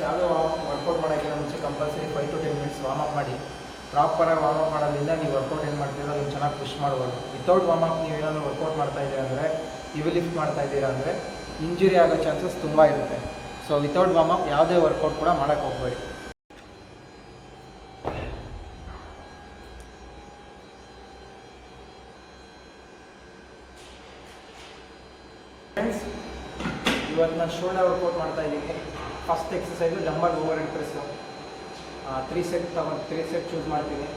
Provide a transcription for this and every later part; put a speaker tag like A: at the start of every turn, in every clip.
A: ಯಾವುದೋ ವರ್ಕೌಟ್ ಮಾಡೋಕ್ಕಿಂತ ಮುಂಚೆ ಕಂಪಲ್ಸರಿ 5 to 10 ಮಿನಿಟ್ಸ್ ವಾರ್ಮಪ್ ಮಾಡಿ. ಪ್ರಾಪರಾಗಿ ವಾರ್ಮಪ್ ಮಾಡೋದ್ರಿಂದ ನೀವು ವರ್ಕೌಟ್ ಏನು ಮಾಡ್ತೀರೋ ಅದನ್ನು ಚೆನ್ನಾಗಿ ಪುಷ್ ಮಾಡ್ಬೋದು. ವಿತೌಟ್ ವಾರ್ಮಪ್ ನೀವು ಏನಾದರೂ ವರ್ಕೌಟ್ ಮಾಡ್ತಾ ಇದ್ದೀರಾ ಅಂದರೆ, ಹೆವಿ ಲಿಫ್ಟ್ ಮಾಡ್ತಾ ಇದ್ದೀರಾ ಅಂದರೆ ಇಂಜುರಿ ಆಗೋ ಚಾನ್ಸಸ್ ತುಂಬ ಇರುತ್ತೆ. ಸೊ ವಿತೌಟ್ ವಾರ್ಮಪ್ ಯಾವುದೇ ವರ್ಕೌಟ್ ಕೂಡ ಮಾಡೋಕ್ಕೆ ಹೋಗಬೇಡಿ. ಫ್ರೆಂಡ್ಸ್, ಇವತ್ತು ನಾನು ಶೋಲ್ಡರ್ ವರ್ಕೌಟ್ ಮಾಡ್ತಾ ಇದ್ದೀನಿ. First exercise dumbbell over head press. 3 set choose ಮಾಡ್ತೀನಿ.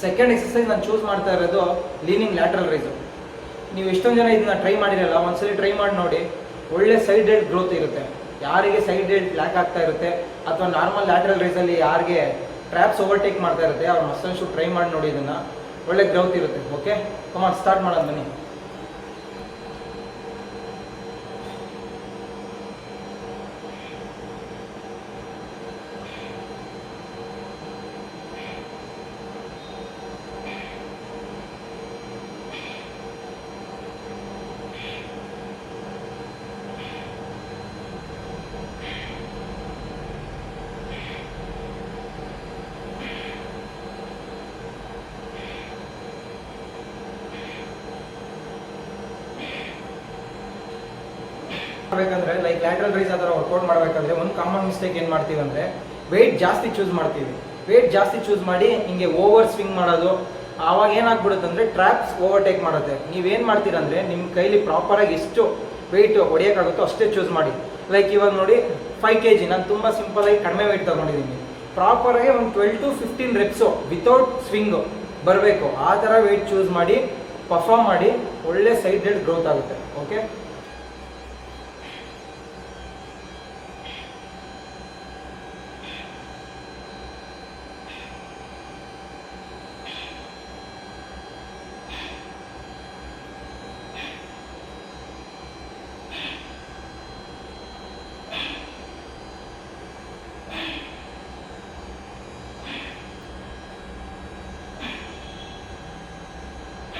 A: ಸೆಕೆಂಡ್ ಎಕ್ಸಸೈಸ್ ನಾನು ಚೂಸ್ ಮಾಡ್ತಾ ಇರೋದು ಲೀನಿಂಗ್ ಲ್ಯಾಟ್ರಲ್ ರೈಸು. ನೀವು ಎಷ್ಟೊಂದು ಜನ ಇದನ್ನ ಟ್ರೈ ಮಾಡಿರಲ್ಲ, ಒಂದ್ಸಲಿ ಟ್ರೈ ಮಾಡಿ ನೋಡಿ. ಒಳ್ಳೆ ಸೈಡ್ ಡೆಲ್ಟ್ ಗ್ರೋತ್ ಇರುತ್ತೆ. ಯಾರಿಗೆ ಸೈಡ್ ಡೆಲ್ಟ್ ಲ್ಯಾಕ್ ಆಗ್ತಾ ಇರುತ್ತೆ ಅಥವಾ ನಾರ್ಮಲ್ ಲ್ಯಾಟ್ರಲ್ ರೈಸಲ್ಲಿ ಯಾರಿಗೆ ಟ್ರ್ಯಾಪ್ಸ್ ಓವರ್ಟೇಕ್ ಮಾಡ್ತಾ ಇರುತ್ತೆ ಅವ್ರ ಮಸಲ್ ಶೂ ಟ್ರೈ ಮಾಡಿ ನೋಡಿ. ಇದನ್ನು ಒಳ್ಳೆ ಗ್ರೋತ್ ಇರುತ್ತೆ. ಓಕೆ, ಕಮಾನ್ ಸ್ಟಾರ್ಟ್ ಮಾಡೋದು ಬನ್ನಿ. ಮಾಡಬೇಕಂದ್ರೆ ಲೈಕ್ ಲ್ಯಾಟ್ರಲ್ ರೈಸ್ ಆ ಥರ ವರ್ಕೌಟ್ ಮಾಡಬೇಕಂದ್ರೆ ಒಂದು ಕಾಮನ್ ಮಿಸ್ಟೇಕ್ ಏನು ಮಾಡ್ತೀವಿ ಅಂದರೆ ವೆಯ್ಟ್ ಜಾಸ್ತಿ ಚೂಸ್ ಮಾಡ್ತೀವಿ. ವೆಯ್ಟ್ ಜಾಸ್ತಿ ಚೂಸ್ ಮಾಡಿ ಹಿಂಗೆ ಓವರ್ ಸ್ವಿಂಗ್ ಮಾಡೋದು. ಆವಾಗ ಏನಾಗ್ಬಿಡುತ್ತೆ ಅಂದರೆ ಟ್ರ್ಯಾಪ್ಸ್ ಓವರ್ಟೇಕ್ ಮಾಡುತ್ತೆ. ನೀವೇನು ಮಾಡ್ತೀರಂದರೆ ನಿಮ್ಮ ಕೈಲಿ ಪ್ರಾಪರಾಗಿ ಎಷ್ಟು ವೆಯ್ಟ್ ಹೊಡೆಯೋಕ್ಕಾಗುತ್ತೋ ಅಷ್ಟೇ ಚೂಸ್ ಮಾಡಿ. ಲೈಕ್ ಇವಾಗ ನೋಡಿ 5 kg ನಾನು ತುಂಬ ಸಿಂಪಲಾಗಿ ಕಡಿಮೆ ವೆಯ್ಟ್ ತೊಗೊಂಡಿದ್ದೀನಿ. ಪ್ರಾಪರಾಗಿ ಒಂದು 12 to 15 ರೆಪ್ಸು ವಿತೌಟ್ ಸ್ವಿಂಗು ಬರಬೇಕು. ಆ ಥರ ವೆಯ್ಟ್ ಚೂಸ್ ಮಾಡಿ ಪರ್ಫಾರ್ಮ್ ಮಾಡಿ ಒಳ್ಳೆ ಸೈಡ್ ಡೆಲ್ಟ್ ಗ್ರೋತ್ ಆಗುತ್ತೆ. ಓಕೆ,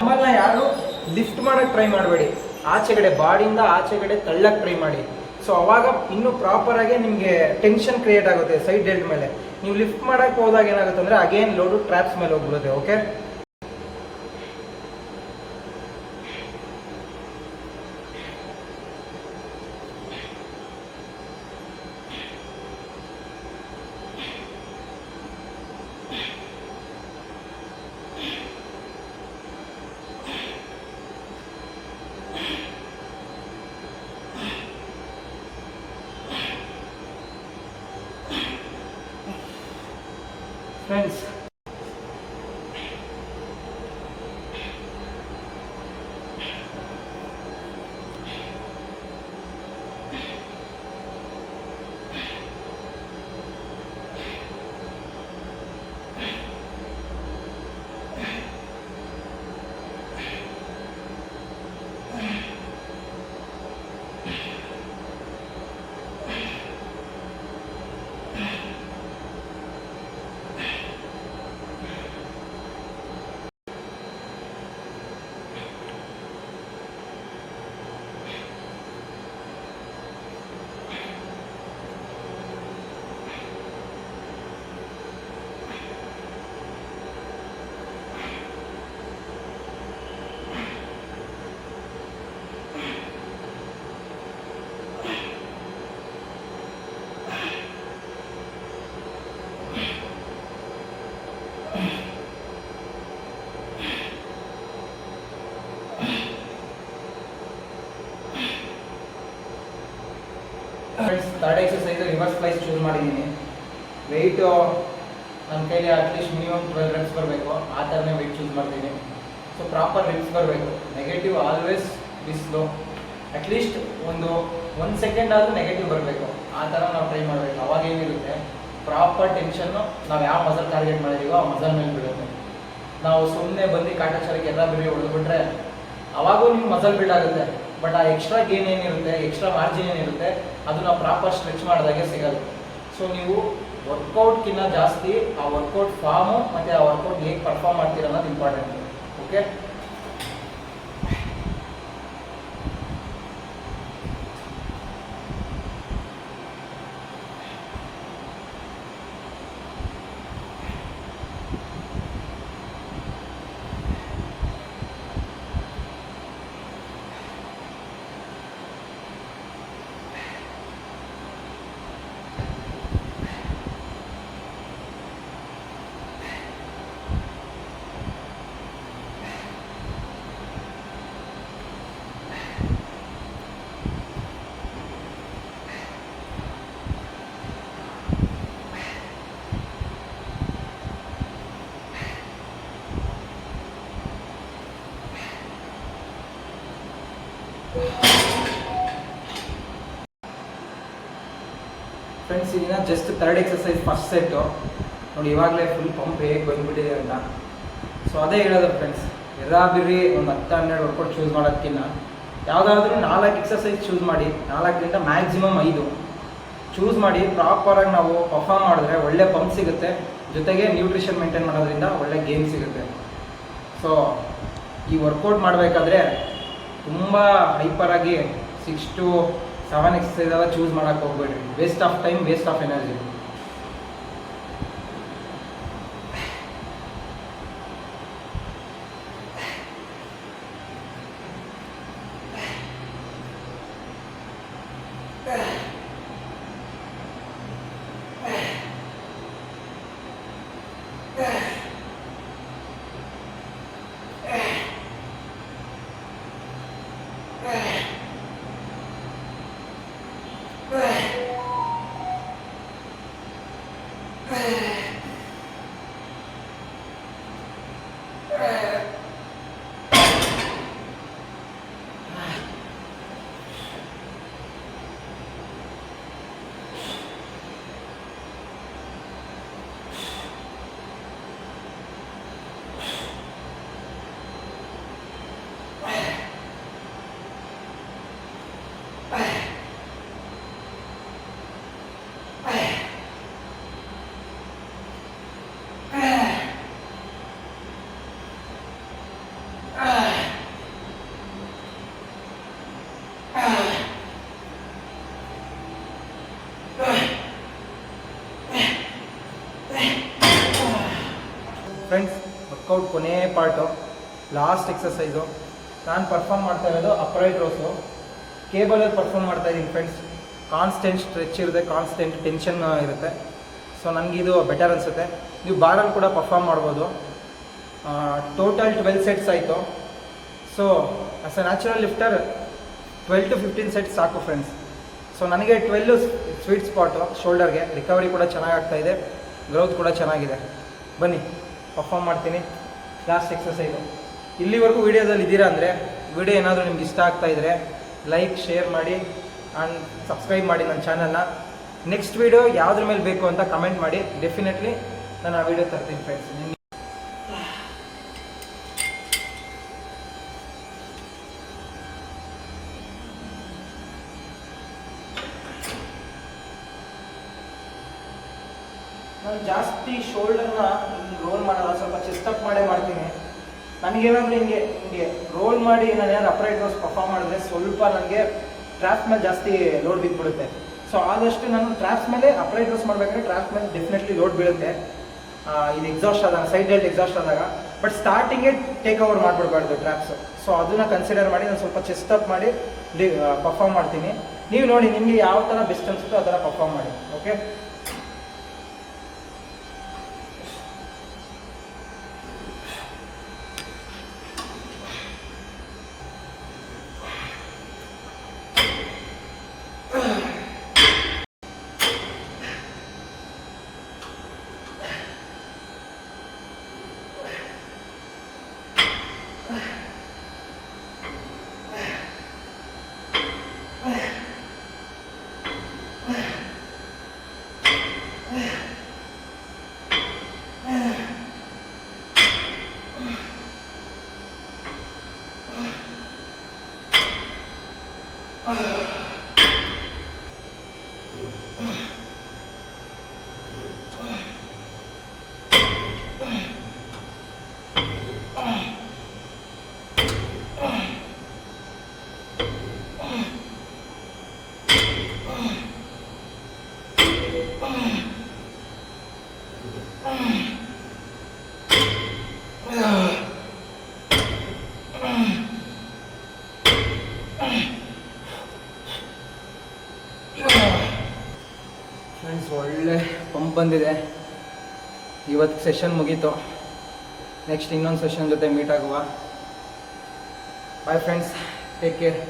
A: ನಮ್ಮನ್ನ ಯಾರು ಲಿಫ್ಟ್ ಮಾಡಕ್ಕೆ ಟ್ರೈ ಮಾಡಬೇಡಿ. ಆಚೆಗಡೆ ಬಾಡಿಯಿಂದ ಆಚೆಗಡೆ ತಳ್ಳಕ್ಕೆ ಟ್ರೈ ಮಾಡಿ. ಸೊ ಅವಾಗ ಇನ್ನೂ ಪ್ರಾಪರಾಗಿ ನಿಮಗೆ ಟೆನ್ಷನ್ ಕ್ರಿಯೇಟ್ ಆಗುತ್ತೆ ಸೈಡ್ ಡೆಲ್ಟ್ ಮೇಲೆ. ನೀವು ಲಿಫ್ಟ್ ಮಾಡಕ್ಕೆ ಹೋದಾಗ ಏನಾಗುತ್ತೆ ಅಂದರೆ ಅಗೇನ್ ಲೋಡು ಟ್ರ್ಯಾಪ್ಸ್ ಮೇಲೆ ಹೋಗ್ಬಿಡುತ್ತೆ. Okay, friends, third exercise reverse flies choose ಮಾಡಿದ್ದೀನಿ. ವೆಯ್ಟು ನನ್ನ ಕೈಲಿ ಅಟ್ಲೀಸ್ಟ್ ಮಿನಿಮಮ್ 12 reps ಬರಬೇಕು, ಆ ಥರನೇ ವೆಯ್ಟ್ ಚೂಸ್ ಮಾಡ್ತೀನಿ. ಸೊ ಪ್ರಾಪರ್ ರಿಪ್ಸ್ ಬರಬೇಕು. ನೆಗೆಟಿವ್ ಆಲ್ವೇಸ್ ಬಿಸ್ಲು, ಅಟ್ಲೀಸ್ಟ್ ಒಂದು ಸೆಕೆಂಡ್ ಆದರೂ ನೆಗೆಟಿವ್ ಬರಬೇಕು, ಆ ಥರ ನಾವು ಟ್ರೈ ಮಾಡಬೇಕು. ಅವಾಗ ಏನಿರುತ್ತೆ, ಪ್ರಾಪರ್ ಟೆನ್ಷನ್ನು ನಾವು ಯಾವ ಮಸಲ್ ಟಾರ್ಗೆಟ್ ಮಾಡಿದೀವೋ ಆ ಮಸಲ್ ಮೇಲೆ ಬೀಳುತ್ತೆ. ನಾವು ಸುಮ್ಮನೆ ಬಂದು ಕಾಟಾಚಾರಕ್ಕೆ ಎಲ್ಲ ಬಿಡಿ ಹೊಡೆದ್ಬಿಟ್ರೆ ಅವಾಗೂ ನಿಮ್ಗೆ ಮಸಲ್ ಬಿಲ್ಡ್ ಆಗುತ್ತೆ, ಬಟ್ ಆ ಎಕ್ಸ್ಟ್ರಾ ಗೇನ್ ಏನಿರುತ್ತೆ, ಎಕ್ಸ್ಟ್ರಾ ಮಾರ್ಜಿನ್ ಏನಿರುತ್ತೆ, ಅದು ನಾವು ಪ್ರಾಪರ್ ಸ್ಟ್ರೆಚ್ ಮಾಡಿದಾಗೆ ಸಿಗಲ್ಲ. ಸೊ ನೀವು ವರ್ಕೌಟ್ಗಿಂತ ಜಾಸ್ತಿ ಆ ವರ್ಕೌಟ್ ಫಾರ್ಮು ಮತ್ತು ಆ ವರ್ಕೌಟ್ ಹೇಗೆ ಪರ್ಫಾರ್ಮ್ ಮಾಡ್ತೀರ ಅನ್ನೋದು ಇಂಪಾರ್ಟೆಂಟ್. ಓಕೆ, ಫ್ರೆಂಡ್ಸ್ ಇದನ್ನ just third exercise first set ನೋಡಿ. ಇವಾಗಲೇ ಫುಲ್ ಪಂಪ್ ಹೇಗೆ ಬಂದುಬಿಟ್ಟಿದೆ ಅಂತ. ಸೊ ಅದೇ ಹೇಳೋದು ಫ್ರೆಂಡ್ಸ್, ಎರಾಬಿರಿ ಒಂದು 10-12 ವರ್ಕೌಟ್ ಚೂಸ್ ಮಾಡೋದಕ್ಕಿಂತ ಯಾವುದಾದ್ರೂ 4 ಎಕ್ಸಸೈಸ್ ಚೂಸ್ ಮಾಡಿ, 4ರಿಂದ ಮ್ಯಾಕ್ಸಿಮಮ್ 5 ಚೂಸ್ ಮಾಡಿ ಪ್ರಾಪರಾಗಿ ನಾವು ಪರ್ಫಾರ್ಮ್ ಮಾಡಿದ್ರೆ ಒಳ್ಳೆ ಪಂಪ್ ಸಿಗುತ್ತೆ, ಜೊತೆಗೆ ನ್ಯೂಟ್ರಿಷನ್ ಮೇಂಟೈನ್ ಮಾಡೋದ್ರಿಂದ ಒಳ್ಳೆ ಗೇಮ್ ಸಿಗುತ್ತೆ. ಸೊ ಈ ವರ್ಕೌಟ್ ಮಾಡಬೇಕಾದ್ರೆ ತುಂಬ ಹೈಪರಾಗಿ 6 to 7 ಎಕ್ಸಸೈಸ್ ಎಲ್ಲ ಚೂಸ್ ಮಾಡೋಕ್ಕೆ ಹೋಗ್ಬೇಡ್ರಿ. Waste of time, waste of energy. Friends, workout ಕೊನೆ ಪಾರ್ಟು, ಲಾಸ್ಟ್ ಎಕ್ಸಸೈಸು. ನಾನು ಪರ್ಫಾರ್ಮ್ ಮಾಡ್ತಾ ಇರೋದು ಅಪ್ರೈಟ್ ರೋಸು. ಕೇಬಲಲ್ಲಿ ಪರ್ಫಾರ್ಮ್ ಮಾಡ್ತಾ ಇದ್ದೀನಿ ಫ್ರೆಂಡ್ಸ್. ಕಾನ್ಸ್ಟೆಂಟ್ ಸ್ಟ್ರೆಚ್ ಇರುತ್ತೆ, ಕಾನ್ಸ್ಟೆಂಟ್ ಟೆನ್ಷನ್ ಇರುತ್ತೆ. ಸೊ ನನಗಿದು ಬೆಟರ್ ಅನಿಸುತ್ತೆ. ನೀವು ಬಾರಲ್ಲಿ ಕೂಡ ಪರ್ಫಾರ್ಮ್ ಮಾಡ್ಬೋದು. ಟೋಟಲ್ 12 ಸೆಟ್ಸ್ ಆಯಿತು. So as a natural lifter 12 to 15 sets ಸಾಕು ಫ್ರೆಂಡ್ಸ್. ಸೊ ನನಗೆ 12 ಸ್ವೀಟ್ ಸ್ಪಾಟು ಶೋಲ್ಡರ್ಗೆ. ರಿಕವರಿ ಕೂಡ ಚೆನ್ನಾಗಾಗ್ತಾಯಿದೆ, ಗ್ರೋತ್ ಕೂಡ ಚೆನ್ನಾಗಿದೆ. ಬನ್ನಿ ಪರ್ಫಾರ್ಮ್ ಮಾಡ್ತೀನಿ ಲಾಸ್ಟ್ ಎಕ್ಸಸೈಸು. ಇಲ್ಲಿವರೆಗೂ ವೀಡಿಯೋದಲ್ಲಿ ಇದ್ದೀರಾ ಅಂದರೆ ವಿಡಿಯೋ ಏನಾದರೂ ನಿಮ್ಗೆ ಇಷ್ಟ ಆಗ್ತಾಯಿದ್ರೆ ಲೈಕ್, ಶೇರ್ ಮಾಡಿ ಆ್ಯಂಡ್ ಸಬ್ಸ್ಕ್ರೈಬ್ ಮಾಡಿ ನನ್ನ ಚಾನಲ್ನ. ನೆಕ್ಸ್ಟ್ ವೀಡಿಯೋ ಯಾವುದ್ರ ಮೇಲೆ ಬೇಕು ಅಂತ ಕಮೆಂಟ್ ಮಾಡಿ, ಡೆಫಿನೆಟ್ಲಿ ನಾನು ಆ ವಿಡಿಯೋ ತರ್ತೀನಿ ಫ್ರೆಂಡ್ಸ್. ನಾನು ಜಾಸ್ತಿ ಶೋಲ್ಡರ್ನ ರೋಲ್ ಮಾಡಲ್ಲ, ಸ್ವಲ್ಪ ಚೆಸ್ಟ್ ಅಪ್ ಮಾಡೇ ಮಾಡ್ತೀನಿ. ನನಗೇನಾದರೂ ಹಿಂಗೆ ರೋಲ್ ಮಾಡಿ ನಾನು ಏನಾದ್ರು ಅಪ್ರೈಟ್ ರೋಸ್ ಪರ್ಫಾರ್ಮ್ ಮಾಡಿದ್ರೆ ಸ್ವಲ್ಪ ನನಗೆ ಟ್ರ್ಯಾಪ್ಸ್ ಮೇಲೆ ಜಾಸ್ತಿ ಲೋಡ್ ಬಿದ್ದುಬಿಡುತ್ತೆ. ಸೊ ಆದಷ್ಟು ನಾನು ಟ್ರ್ಯಾಪ್ಸ್ ಮೇಲೆ ಅಪ್ರೈಟ್ ರೋಸ್ ಮಾಡಬೇಕಾದ್ರೆ ಟ್ರ್ಯಾಪ್ಸ್ ಮೇಲೆ ಡೆಫಿನೆಟ್ಲಿ ಲೋಡ್ ಬೀಳುತ್ತೆ. ಇದು ಎಕ್ಸಾಸ್ಟ್ ಆದಾಗ, ಸೈಡ್ ಡೆಲ್ಟ್ ಎಕ್ಸಾಸ್ಟ್ ಆದಾಗ. ಬಟ್ ಸ್ಟಾರ್ಟಿಂಗೇ ಟೇಕ್ ಓವರ್ ಮಾಡಿಬಿಡ್ಬಾರ್ದು ಟ್ರ್ಯಾಪ್ಸ್. ಸೊ ಅದನ್ನು ಕನ್ಸಿಡರ್ ಮಾಡಿ ನಾನು ಸ್ವಲ್ಪ ಚೆಸ್ಟ್ ಅಪ್ ಮಾಡಿ ಪರ್ಫಾರ್ಮ್ ಮಾಡ್ತೀನಿ. ನೀವು ನೋಡಿ ನಿಮಗೆ ಯಾವ ಥರ ಬೆಸ್ಟ್ ಅನಿಸುತ್ತೋ ಆ ಥರ ಪರ್ಫಾರ್ಮ್ ಮಾಡಿ. ಓಕೆ. ಫ್ರೆಂಡ್ಸ್ ಒಳ್ಳೆ ಪಂಪ್ ಬಂದಿದೆ. ಇವತ್ತು ಸೆಷನ್ ಮುಗೀತು. ನೆಕ್ಸ್ಟ್ ಇನ್ನೊಂದು ಸೆಷನ್ ಜೊತೆ ಮೀಟ್ ಆಗುವ. Bye friends, take care.